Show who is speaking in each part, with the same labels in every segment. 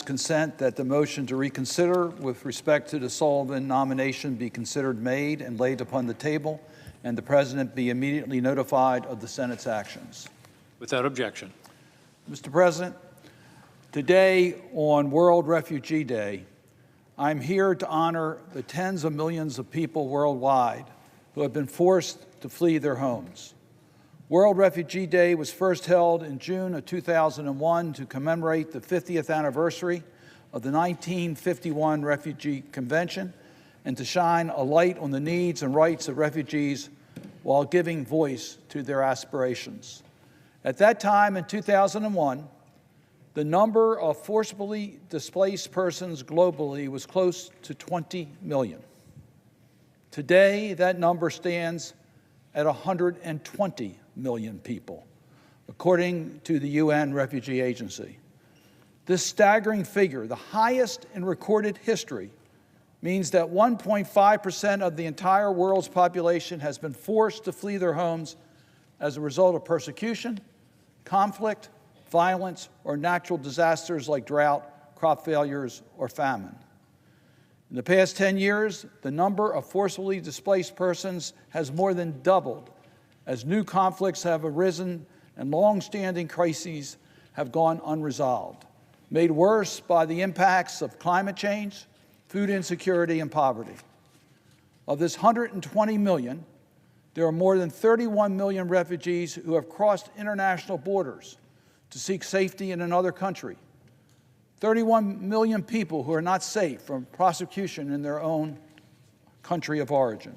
Speaker 1: consent that the motion to reconsider with respect to the Sullivan nomination be considered made and laid upon the table, and the President be immediately notified of the Senate's actions.
Speaker 2: Without objection.
Speaker 1: Mr. President, today on World Refugee Day, I'm here to honor the tens of millions of people worldwide who have been forced to flee their homes. World Refugee Day was first held in June of 2001 to commemorate the 50th anniversary of the 1951 Refugee Convention and to shine a light on the needs and rights of refugees while giving voice to their aspirations. At that time, in 2001, the number of forcibly displaced persons globally was close to 20 million. Today, that number stands at 120 million people, according to the UN Refugee Agency. This staggering figure, the highest in recorded history, means that 1.5% of the entire world's population has been forced to flee their homes as a result of persecution, conflict, violence, or natural disasters like drought, crop failures, or famine. In the past 10 years, the number of forcibly displaced persons has more than doubled as new conflicts have arisen and long-standing crises have gone unresolved, made worse by the impacts of climate change, food insecurity, and poverty. Of this 120 million, there are more than 31 million refugees who have crossed international borders to seek safety in another country. 31 million people who are not safe from prosecution in their own country of origin.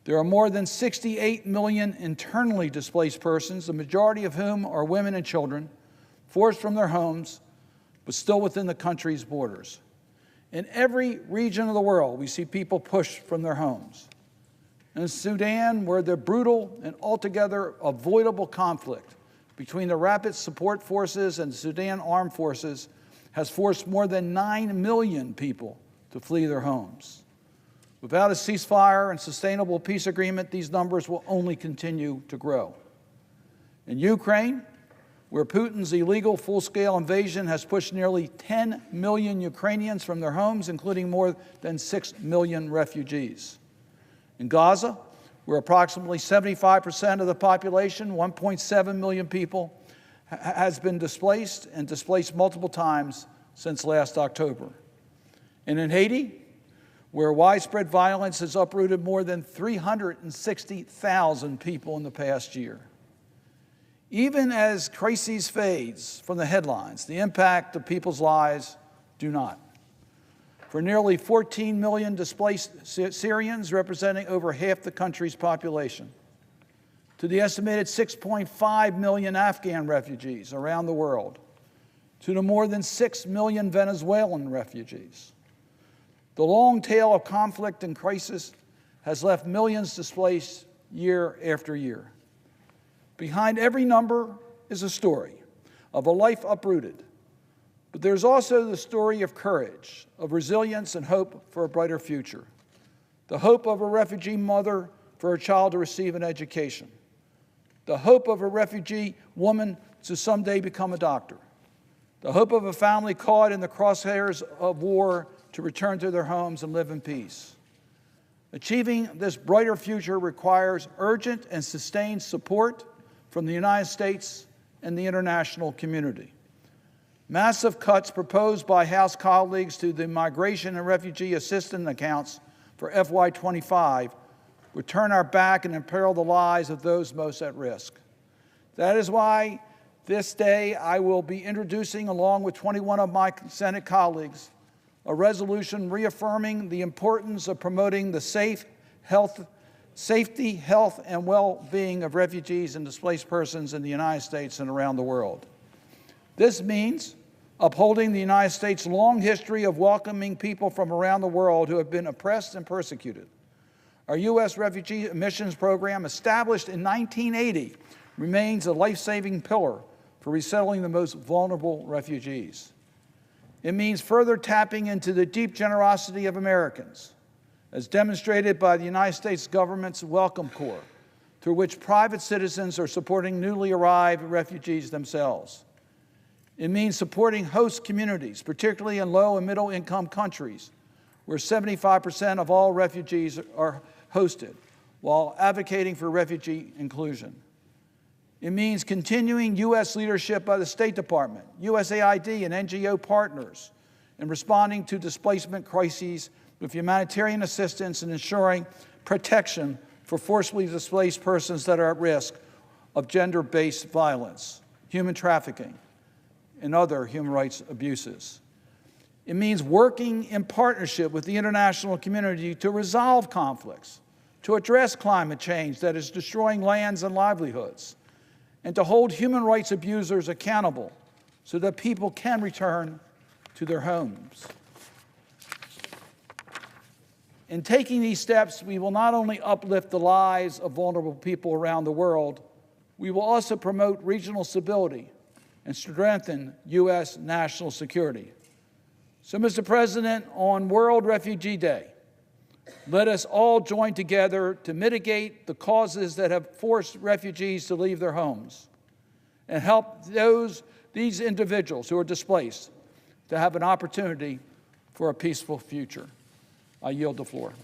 Speaker 1: There are more than 68 million internally displaced persons, the majority of whom are women and children, forced from their homes, but still within the country's borders. In every region of the world, we see people pushed from their homes. In Sudan, where the brutal and altogether avoidable conflict between the Rapid Support Forces and the Sudan Armed Forces has forced more than 9 million people to flee their homes. Without a ceasefire and sustainable peace agreement, these numbers will only continue to grow. In Ukraine, where Putin's illegal full-scale invasion has pushed nearly 10 million Ukrainians from their homes, including more than 6 million refugees. In Gaza, where approximately 75% of the population, 1.7 million people, has been displaced and displaced multiple times since last October. And in Haiti, where widespread violence has uprooted more than 360,000 people in the past year. Even as crises fades from the headlines, the impact of people's lives do not. For nearly 14 million displaced Syrians, representing over half the country's population, to the estimated 6.5 million Afghan refugees around the world, to the more than 6 million Venezuelan refugees. The long tail of conflict and crisis has left millions displaced year after year. Behind every number is a story of a life uprooted, but there's also the story of courage, of resilience and hope for a brighter future. The hope of a refugee mother for her child to receive an education. The hope of a refugee woman to someday become a doctor. The hope of a family caught in the crosshairs of war to return to their homes and live in peace. Achieving this brighter future requires urgent and sustained support from the United States and the international community. Massive cuts proposed by House colleagues to the migration and refugee assistance accounts for FY25 would turn our back and imperil the lives of those most at risk. That is why this day I will be introducing, along with 21 of my Senate colleagues, a resolution reaffirming the importance of promoting the safety, health, and well-being of refugees and displaced persons in the United States and around the world. This means upholding the United States' long history of welcoming people from around the world who have been oppressed and persecuted. Our U.S. refugee admissions program, established in 1980, remains a life-saving pillar for resettling the most vulnerable refugees. It means further tapping into the deep generosity of Americans, as demonstrated by the United States government's Welcome Corps, through which private citizens are supporting newly arrived refugees themselves. It means supporting host communities, particularly in low and middle income countries, where 75% of all refugees are hosted, while advocating for refugee inclusion. It means continuing U.S. leadership by the State Department, USAID, and NGO partners in responding to displacement crises with humanitarian assistance and ensuring protection for forcibly displaced persons that are at risk of gender-based violence, human trafficking, and other human rights abuses. It means working in partnership with the international community to resolve conflicts, to address climate change that is destroying lands and livelihoods, and to hold human rights abusers accountable so that people can return to their homes. In taking these steps, we will not only uplift the lives of vulnerable people around the world, we will also promote regional stability and strengthen U.S. national security. So, Mr. President, on World Refugee Day, let us all join together to mitigate the causes that have forced refugees to leave their homes and help these individuals who are displaced to have an opportunity for a peaceful future. I yield the floor.